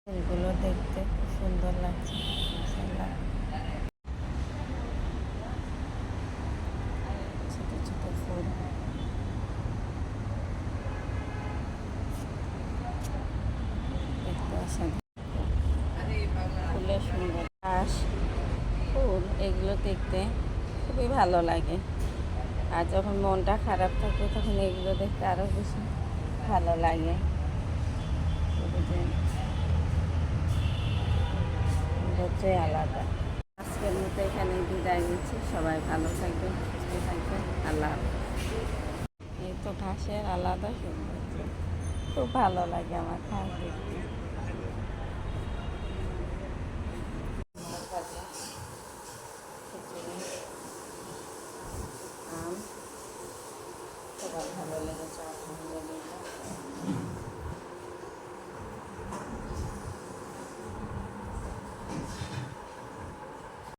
ফুলগুলো দেখতে খুব সুন্দর লাগছে, মাশাআল্লাহ। ছোট ছোট ফুল, দেখতে অসাধারণ। ফুলের সুন্দর ঘাস, ফুল, এগুলো দেখতে খুবই ভালো লাগে। আর যখন মনটা খারাপ থাকে তখন এগুলো দেখতে আরও বেশি ভালো লাগে। সৌন্দর্যই আলাদা। আজকের মতো এখানে বিদায় নিচ্ছি। সবাই ভালো থাকবেন, সুস্থ থাকবেন। আল্লাহ হাফেজ। এই তো ঘাসের আলাদা সৌন্দর্য, খুব ভালো লাগে আমার ঘাস দেখতে।